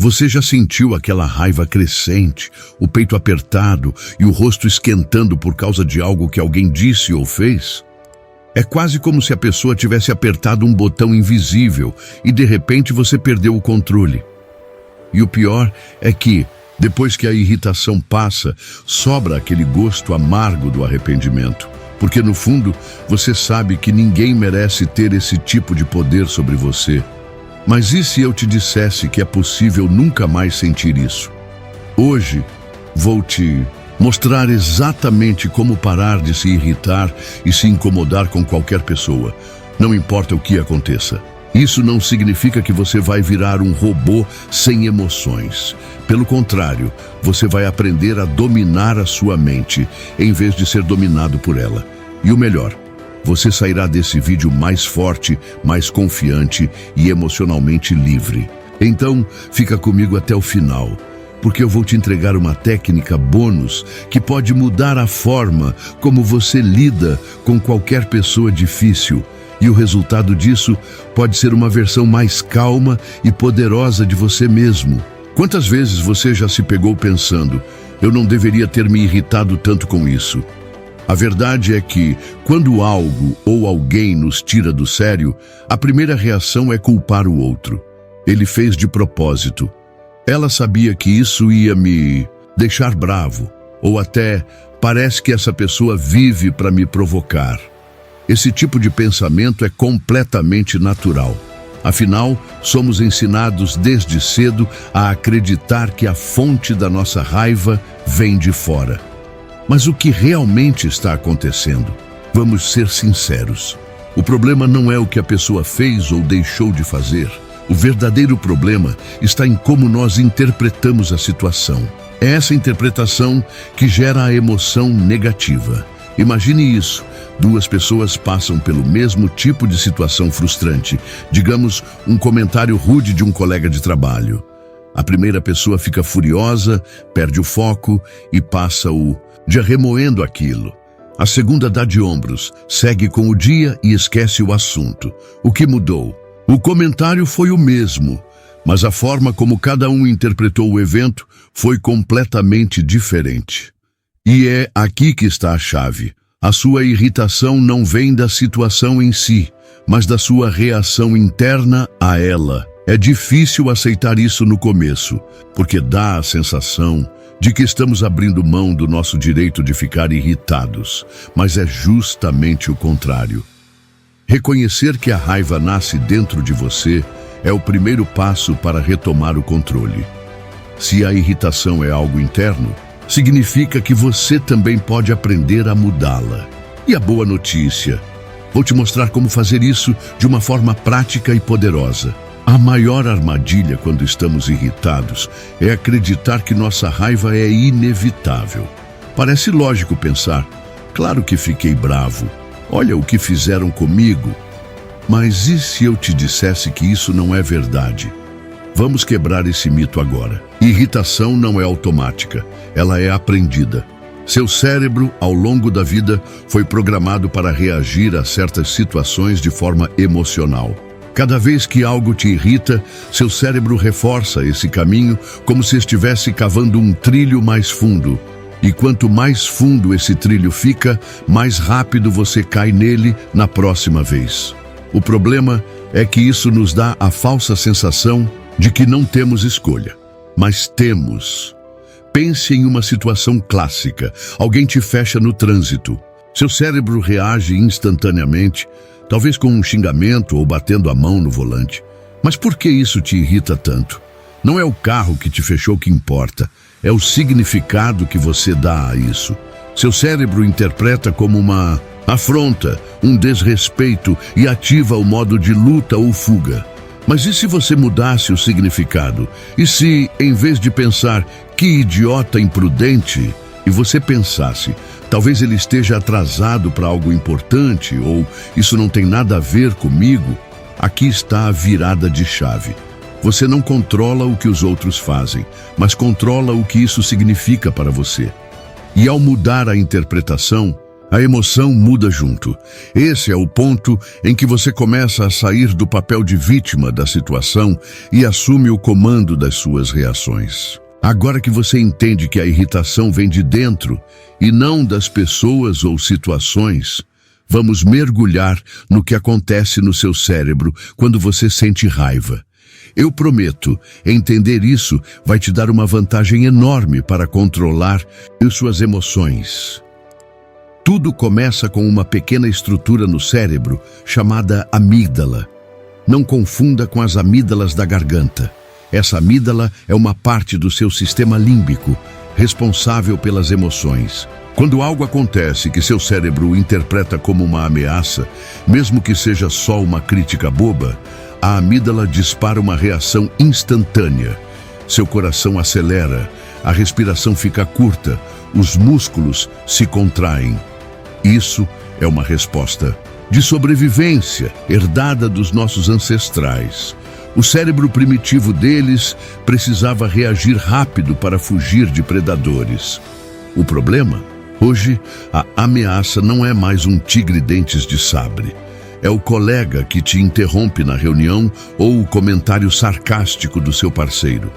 Você já sentiu aquela raiva crescente, o peito apertado e o rosto esquentando por causa de algo que alguém disse ou fez? É quase como se a pessoa tivesse apertado um botão invisível e de repente você perdeu o controle. E o pior é que, depois que a irritação passa, sobra aquele gosto amargo do arrependimento. Porque no fundo, você sabe que ninguém merece ter esse tipo de poder sobre você. Mas e se eu te dissesse que é possível nunca mais sentir isso? Hoje, vou te mostrar exatamente como parar de se irritar e se incomodar com qualquer pessoa, não importa o que aconteça. Isso não significa que você vai virar um robô sem emoções. Pelo contrário, você vai aprender a dominar a sua mente, em vez de ser dominado por ela. E o melhor, você sairá desse vídeo mais forte, mais confiante e emocionalmente livre. Então, fica comigo até o final, porque eu vou te entregar uma técnica bônus que pode mudar a forma como você lida com qualquer pessoa difícil. E o resultado disso pode ser uma versão mais calma e poderosa de você mesmo. Quantas vezes você já se pegou pensando, eu não deveria ter me irritado tanto com isso? A verdade é que, quando algo ou alguém nos tira do sério, a primeira reação é culpar o outro. Ele fez de propósito. Ela sabia que isso ia me deixar bravo, ou até parece que essa pessoa vive para me provocar. Esse tipo de pensamento é completamente natural. Afinal, somos ensinados desde cedo a acreditar que a fonte da nossa raiva vem de fora. Mas o que realmente está acontecendo? Vamos ser sinceros. O problema não é o que a pessoa fez ou deixou de fazer. O verdadeiro problema está em como nós interpretamos a situação. É essa interpretação que gera a emoção negativa. Imagine isso. Duas pessoas passam pelo mesmo tipo de situação frustrante. Digamos, um comentário rude de um colega de trabalho. A primeira pessoa fica furiosa, perde o foco e passa o dia remoendo aquilo. A segunda dá de ombros, segue com o dia e esquece o assunto. O que mudou? O comentário foi o mesmo, mas a forma como cada um interpretou o evento foi completamente diferente. E é aqui que está a chave. A sua irritação não vem da situação em si, mas da sua reação interna a ela. É difícil aceitar isso no começo, porque dá a sensação de que estamos abrindo mão do nosso direito de ficar irritados, mas é justamente o contrário. Reconhecer que a raiva nasce dentro de você é o primeiro passo para retomar o controle. Se a irritação é algo interno, significa que você também pode aprender a mudá-la. E a boa notícia: vou te mostrar como fazer isso de uma forma prática e poderosa. A maior armadilha quando estamos irritados é acreditar que nossa raiva é inevitável. Parece lógico pensar, claro que fiquei bravo, olha o que fizeram comigo. Mas e se eu te dissesse que isso não é verdade? Vamos quebrar esse mito agora. Irritação não é automática, ela é aprendida. Seu cérebro, ao longo da vida, foi programado para reagir a certas situações de forma emocional. Cada vez que algo te irrita, seu cérebro reforça esse caminho como se estivesse cavando um trilho mais fundo. E quanto mais fundo esse trilho fica, mais rápido você cai nele na próxima vez. O problema é que isso nos dá a falsa sensação de que não temos escolha. Mas temos. Pense em uma situação clássica. Alguém te fecha no trânsito. Seu cérebro reage instantaneamente, talvez com um xingamento ou batendo a mão no volante. Mas por que isso te irrita tanto? Não é o carro que te fechou que importa, é o significado que você dá a isso. Seu cérebro interpreta como uma afronta, um desrespeito e ativa o modo de luta ou fuga. Mas e se você mudasse o significado? E se, em vez de pensar, que idiota imprudente, e você pensasse, talvez ele esteja atrasado para algo importante, ou isso não tem nada a ver comigo? Aqui está a virada de chave. Você não controla o que os outros fazem, mas controla o que isso significa para você. E ao mudar a interpretação, A emoção muda junto. Esse é o ponto em que você começa a sair do papel de vítima da situação e assume o comando das suas reações. Agora que você entende que a irritação vem de dentro e não das pessoas ou situações, vamos mergulhar no que acontece no seu cérebro quando você sente raiva. Eu prometo, entender isso vai te dar uma vantagem enorme para controlar suas emoções. Tudo começa com uma pequena estrutura no cérebro chamada amígdala. Não confunda com as amígdalas da garganta. Essa amígdala é uma parte do seu sistema límbico, responsável pelas emoções. Quando algo acontece que seu cérebro interpreta como uma ameaça, mesmo que seja só uma crítica boba, a amígdala dispara uma reação instantânea. Seu coração acelera, a respiração fica curta, os músculos se contraem. Isso é uma resposta de sobrevivência herdada dos nossos ancestrais. O cérebro primitivo deles precisava reagir rápido para fugir de predadores. O problema? Hoje, a ameaça não é mais um tigre-dentes de sabre. É o colega que te interrompe na reunião ou o comentário sarcástico do seu parceiro.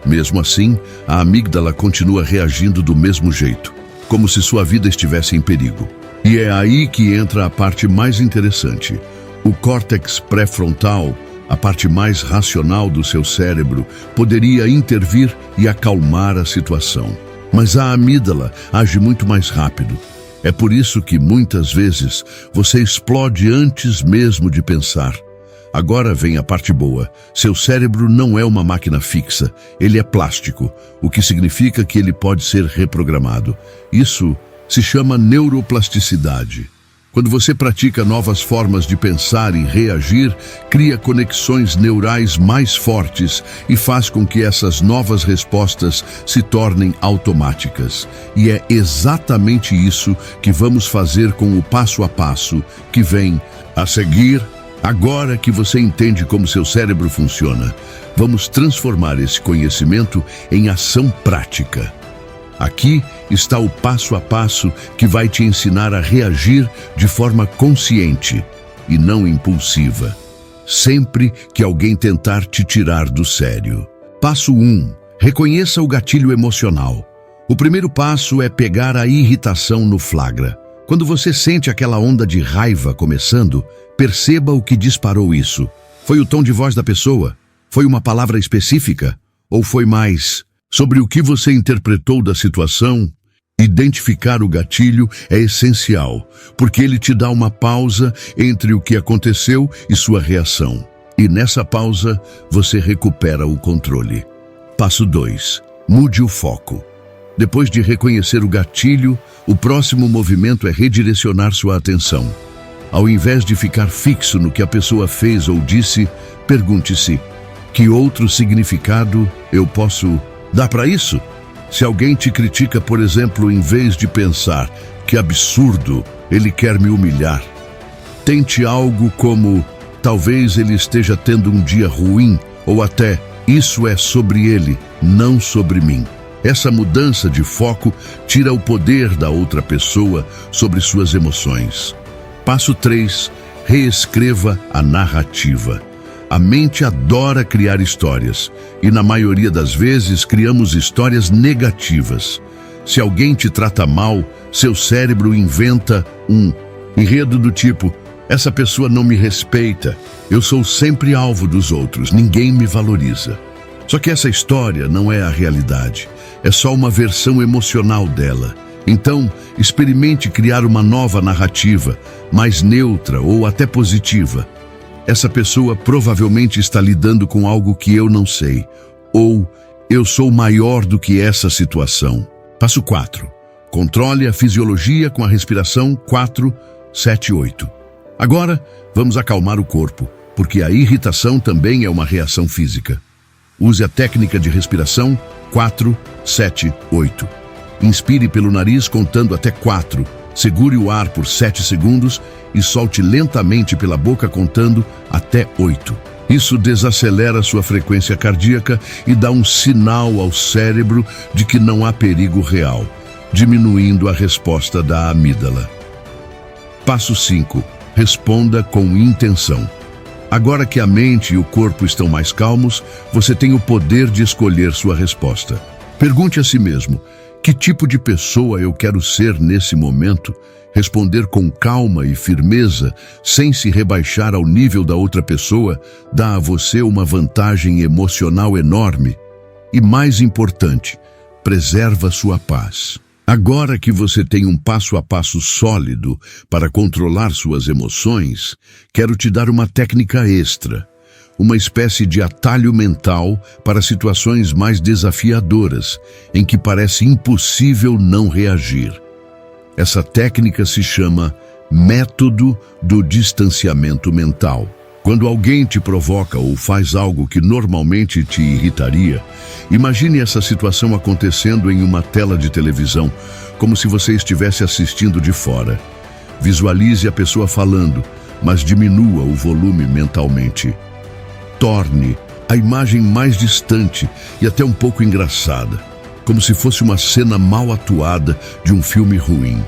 Mesmo assim, a amígdala continua reagindo do mesmo jeito, como se sua vida estivesse em perigo. E é aí que entra a parte mais interessante. O córtex pré-frontal, a parte mais racional do seu cérebro, poderia intervir e acalmar a situação. Mas a amígdala age muito mais rápido. É por isso que, muitas vezes, você explode antes mesmo de pensar. Agora vem a parte boa. Seu cérebro não é uma máquina fixa, ele é plástico, o que significa que ele pode ser reprogramado. Isso se chama neuroplasticidade. Quando você pratica novas formas de pensar e reagir, cria conexões neurais mais fortes e faz com que essas novas respostas se tornem automáticas. E é exatamente isso que vamos fazer com o passo a passo que vem a seguir. Agora que você entende como seu cérebro funciona, vamos transformar esse conhecimento em ação prática. Aqui está o passo a passo que vai te ensinar a reagir de forma consciente e não impulsiva, sempre que alguém tentar te tirar do sério. Passo 1. Reconheça o gatilho emocional. O primeiro passo é pegar a irritação no flagra. Quando você sente aquela onda de raiva começando, perceba o que disparou isso. Foi o tom de voz da pessoa? Foi uma palavra específica? Ou foi mais sobre o que você interpretou da situação? Identificar o gatilho é essencial, porque ele te dá uma pausa entre o que aconteceu e sua reação. E nessa pausa, você recupera o controle. Passo 2. Mude o foco. Depois de reconhecer o gatilho, o próximo movimento é redirecionar sua atenção. Ao invés de ficar fixo no que a pessoa fez ou disse, pergunte-se: que outro significado eu posso dar para isso? Se alguém te critica, por exemplo, em vez de pensar: que absurdo, ele quer me humilhar, tente algo como: talvez ele esteja tendo um dia ruim, ou até: isso é sobre ele, não sobre mim. Essa mudança de foco tira o poder da outra pessoa sobre suas emoções. Passo 3. Reescreva a narrativa. A mente adora criar histórias, e na maioria das vezes criamos histórias negativas. Se alguém te trata mal, seu cérebro inventa um enredo do tipo: essa pessoa não me respeita, eu sou sempre alvo dos outros, ninguém me valoriza. Só que essa história não é a realidade, é só uma versão emocional dela. Então, experimente criar uma nova narrativa, mais neutra ou até positiva. Essa pessoa provavelmente está lidando com algo que eu não sei, ou eu sou maior do que essa situação. Passo 4. Controle a fisiologia com a respiração 4, 7, 8. Agora, vamos acalmar o corpo, porque a irritação também é uma reação física. Use a técnica de respiração 4, 7, 8. Inspire pelo nariz contando até 4. Segure o ar por 7 segundos e solte lentamente pela boca contando até 8. Isso desacelera sua frequência cardíaca e dá um sinal ao cérebro de que não há perigo real, diminuindo a resposta da amígdala. Passo 5. Responda com intenção. Agora que a mente e o corpo estão mais calmos, você tem o poder de escolher sua resposta. Pergunte a si mesmo: que tipo de pessoa eu quero ser nesse momento? Responder com calma e firmeza, sem se rebaixar ao nível da outra pessoa, dá a você uma vantagem emocional enorme. E mais importante, preserva sua paz. Agora que você tem um passo a passo sólido para controlar suas emoções, quero te dar uma técnica extra, uma espécie de atalho mental para situações mais desafiadoras, em que parece impossível não reagir. Essa técnica se chama método do distanciamento mental. Quando alguém te provoca ou faz algo que normalmente te irritaria, imagine essa situação acontecendo em uma tela de televisão, como se você estivesse assistindo de fora. Visualize a pessoa falando, mas diminua o volume mentalmente. Torne a imagem mais distante e até um pouco engraçada, como se fosse uma cena mal atuada de um filme ruim.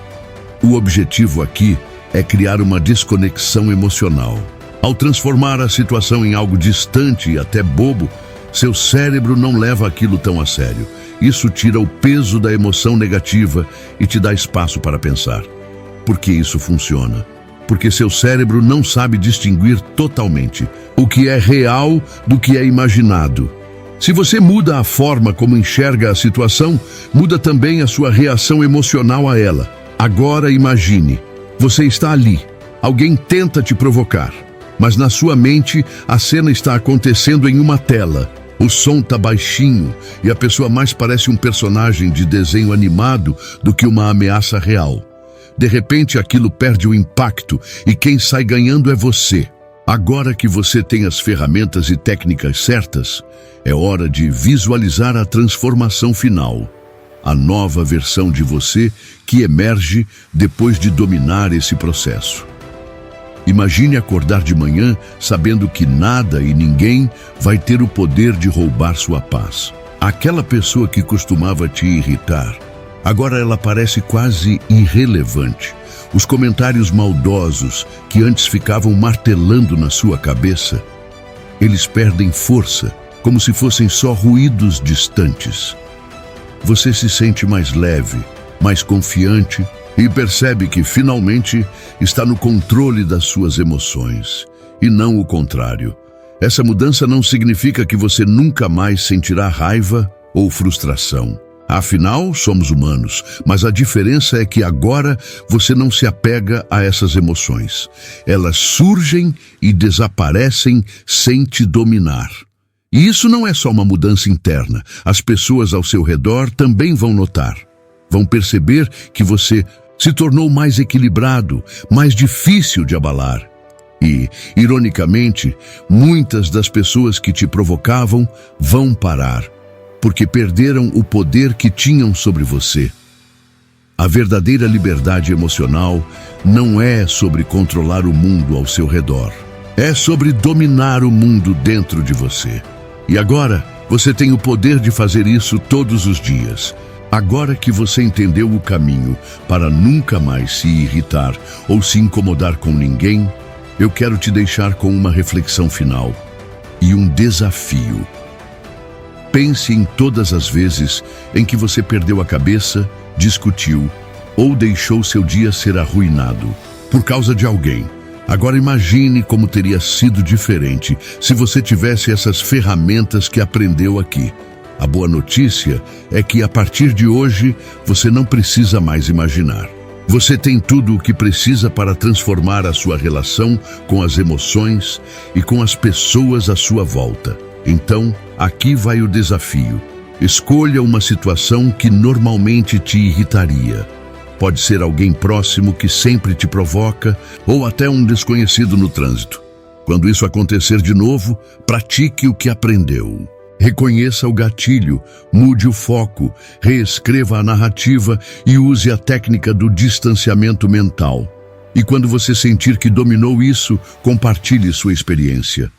O objetivo aqui é criar uma desconexão emocional. Ao transformar a situação em algo distante e até bobo, seu cérebro não leva aquilo tão a sério. Isso tira o peso da emoção negativa e te dá espaço para pensar. Por que isso funciona? Porque seu cérebro não sabe distinguir totalmente o que é real do que é imaginado. Se você muda a forma como enxerga a situação, muda também a sua reação emocional a ela. Agora imagine, você está ali, alguém tenta te provocar. Mas na sua mente, a cena está acontecendo em uma tela. O som está baixinho e a pessoa mais parece um personagem de desenho animado do que uma ameaça real. De repente, aquilo perde o impacto e quem sai ganhando é você. Agora que você tem as ferramentas e técnicas certas, é hora de visualizar a transformação final. A nova versão de você que emerge depois de dominar esse processo. Imagine acordar de manhã sabendo que nada e ninguém vai ter o poder de roubar sua paz. Aquela pessoa que costumava te irritar, agora ela parece quase irrelevante. Os comentários maldosos que antes ficavam martelando na sua cabeça, eles perdem força, como se fossem só ruídos distantes. Você se sente mais leve, mais confiante, e percebe que, finalmente, está no controle das suas emoções, e não o contrário. Essa mudança não significa que você nunca mais sentirá raiva ou frustração. Afinal, somos humanos, mas a diferença é que agora você não se apega a essas emoções. Elas surgem e desaparecem sem te dominar. E isso não é só uma mudança interna. As pessoas ao seu redor também vão notar. Vão perceber que você se tornou mais equilibrado, mais difícil de abalar. E, ironicamente, muitas das pessoas que te provocavam vão parar, porque perderam o poder que tinham sobre você. A verdadeira liberdade emocional não é sobre controlar o mundo ao seu redor. É sobre dominar o mundo dentro de você. E agora, você tem o poder de fazer isso todos os dias. Agora que você entendeu o caminho para nunca mais se irritar ou se incomodar com ninguém, eu quero te deixar com uma reflexão final e um desafio. Pense em todas as vezes em que você perdeu a cabeça, discutiu ou deixou seu dia ser arruinado por causa de alguém. Agora imagine como teria sido diferente se você tivesse essas ferramentas que aprendeu aqui. A boa notícia é que a partir de hoje você não precisa mais imaginar. Você tem tudo o que precisa para transformar a sua relação com as emoções e com as pessoas à sua volta. Então, aqui vai o desafio. Escolha uma situação que normalmente te irritaria. Pode ser alguém próximo que sempre te provoca ou até um desconhecido no trânsito. Quando isso acontecer de novo, pratique o que aprendeu. Reconheça o gatilho, mude o foco, reescreva a narrativa e use a técnica do distanciamento mental. E quando você sentir que dominou isso, compartilhe sua experiência.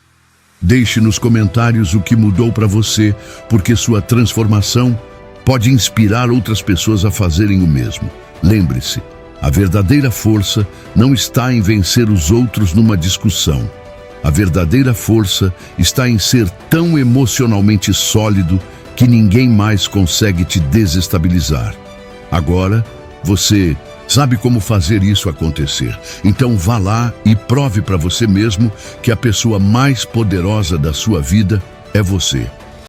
Deixe nos comentários o que mudou para você, porque sua transformação pode inspirar outras pessoas a fazerem o mesmo. Lembre-se, A verdadeira força não está em vencer os outros numa discussão. A verdadeira força está em ser tão emocionalmente sólido que ninguém mais consegue te desestabilizar. Agora, você sabe como fazer isso acontecer. Então vá lá e prove para você mesmo que a pessoa mais poderosa da sua vida é você.